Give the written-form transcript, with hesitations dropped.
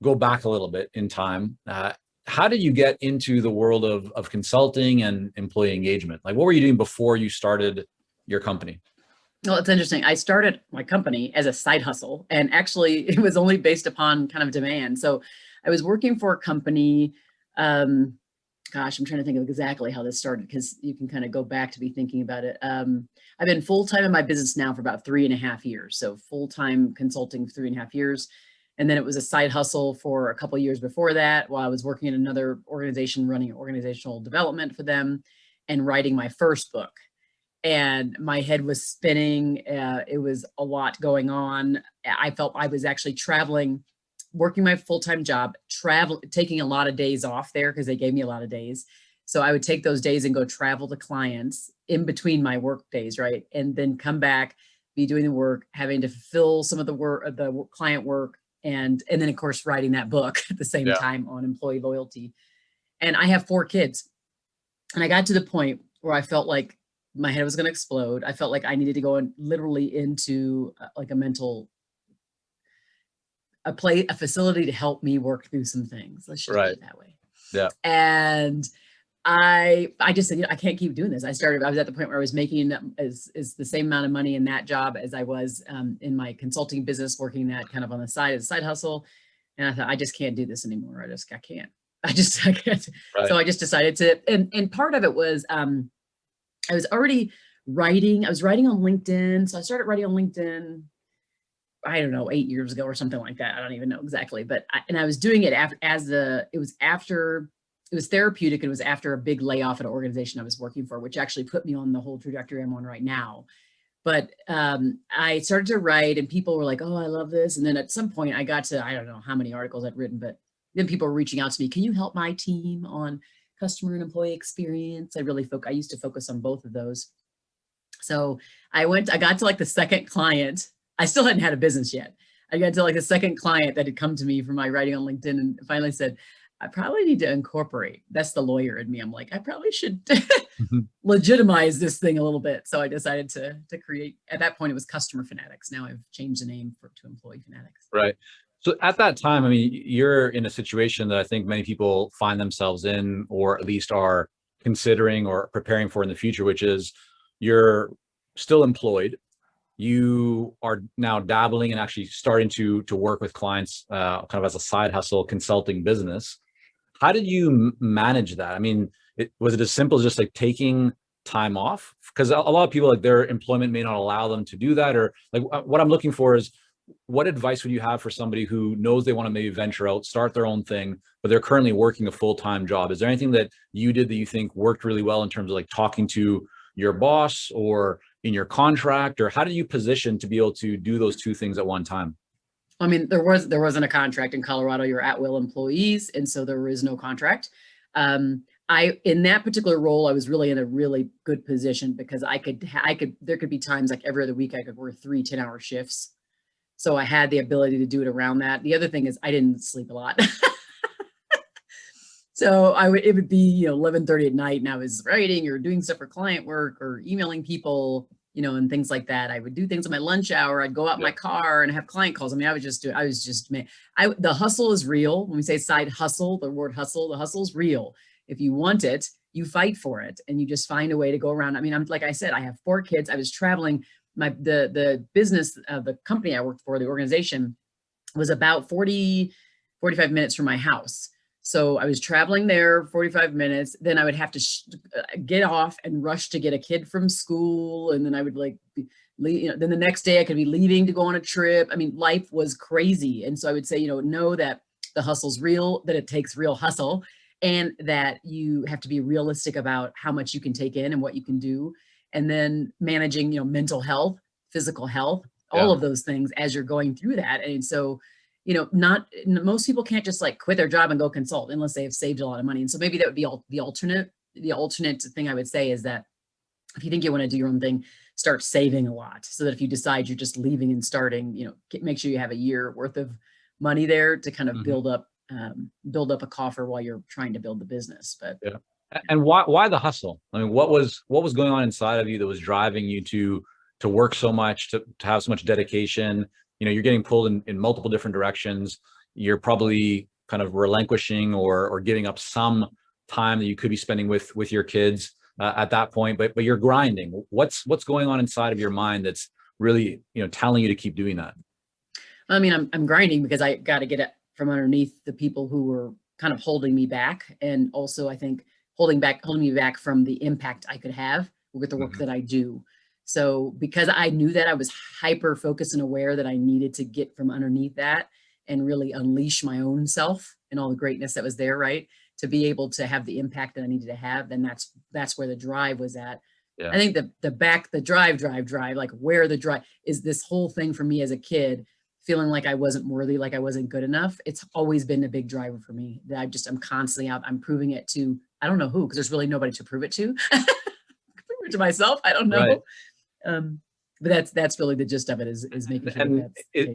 go back a little bit in time. How did you get into the world of consulting and employee engagement? Like, what were you doing before you started your company? Well, it's interesting. I started my company as a side hustle, and actually it was only based upon kind of demand. So I was working for a company. Gosh, I'm trying to think of exactly how this started, because you can kind of go back to be thinking about it. I've been full-time in my business now for about 3.5 years. So full-time consulting for 3.5 years. And then it was a side hustle for a couple of years before that, while I was working in another organization, running organizational development for them and writing my first book. And my head was spinning. It was a lot going on. I felt I was actually traveling, working my full-time job, taking a lot of days off there because they gave me a lot of days. So I would take those days and go travel to clients in between my work days, right? And then come back, be doing the work, having to fulfill some of the work, the client work, and then of course writing that book at the same time on employee loyalty. And I have 4 kids, and I got to the point where I felt like my head was going to explode. I felt like I needed to go literally into like a facility to help me work through some things. Let's just put it that way. Yeah. And I just said, I can't keep doing this. I was at the point where I was making is the same amount of money in that job as I was in my consulting business, working that kind of on the side as a side hustle. And I thought, I just can't do this anymore. I can't. I can't. Right. So I just decided to, and part of it was, I was already writing. I was writing on LinkedIn. So I started writing on LinkedIn, I don't know, 8 years ago or something like that. I don't even know exactly, but I was doing it it was therapeutic. It was after a big layoff at an organization I was working for, which actually put me on the whole trajectory I'm on right now. But I started to write, and people were like, oh, I love this. And then at some point I got to, I don't know how many articles I'd written, but then people were reaching out to me, can you help my team on customer and employee experience? I used to focus on both of those. So I got to like the second client. I still hadn't had a business yet. I got to like the second client that had come to me for my writing on LinkedIn, and finally said, I probably need to incorporate. That's the lawyer in me. I'm like, I probably should legitimize this thing a little bit. So I decided to create, at that point it was Customer Fanatics. Now I've changed the name to Employee Fanatics. Right. So at that time, I mean, you're in a situation that I think many people find themselves in, or at least are considering or preparing for in the future, which is you're still employed. You are now dabbling and actually starting to work with clients kind of as a side hustle consulting business. How did you manage that? I mean, was it as simple as just like taking time off? Because a lot of people, like, their employment may not allow them to do that. Or like, what I'm looking for is, what advice would you have for somebody who knows they want to maybe venture out, start their own thing, but they're currently working a full-time job? Is there anything that you did that you think worked really well in terms of like talking to your boss or in your contract, or how do you position to be able to do those two things at one time? I mean, there wasn't a contract in Colorado. You're at-will employees, and so there is no contract. In that particular role, I was really in a really good position because there could be times like every other week I could work 3 10-hour shifts. So I had the ability to do it around that. The other thing is I didn't sleep a lot. So it would be, 11:30 at night, and I was writing or doing stuff for client work or emailing people, and things like that. I would do things on my lunch hour. I'd go out in my car and have client calls. I mean, the hustle is real. When we say side hustle, the word hustle, the hustle is real. If you want it, you fight for it, and you just find a way to go around. I mean, like I said, I have 4 kids. I was traveling. The business, the company I worked for, the organization, was about 45 minutes from my house. So I was traveling there 45 minutes. Then I would have to get off and rush to get a kid from school. And then I would then the next day I could be leaving to go on a trip. I mean, life was crazy. And so I would say, know that the hustle's real, that it takes real hustle, and that you have to be realistic about how much you can take in and what you can do. And then managing, mental health, physical health, all of those things as you're going through that. And so, most people can't just like quit their job and go consult unless they have saved a lot of money. And so maybe that would be the alternate thing I would say is that if you think you want to do your own thing, start saving a lot, so that if you decide you're just leaving and starting, make sure you have a year worth of money there to kind of build up a coffer while you're trying to build the business. But And why the hustle? I mean, what was going on inside of you that was driving you to work so much, to have so much dedication? You're getting pulled in multiple different directions. you're probably kind of relinquishing or giving up some time that you could be spending with your kids at that point, but you're grinding. What's going on inside of your mind that's really, telling you to keep doing that? I mean, I'm grinding because I got to get it from underneath the people who were kind of holding me back, and also I think holding me back from the impact I could have with the work Mhm. that I do. So because I knew that, I was hyper focused and aware that I needed to get from underneath that and really unleash my own self and all the greatness that was there, right? To be able to have the impact that I needed to have, then that's where the drive was at. I Yeah. think the drive, like where the drive is, this whole thing for me as a kid, feeling like I wasn't worthy, like I wasn't good enough. It's always been a big driver for me that I'm constantly out. I'm proving it to, I don't know who, because there's really nobody to prove it to. Prove it to myself. I don't Right. know. But that's really the gist of it, is making sure And that's.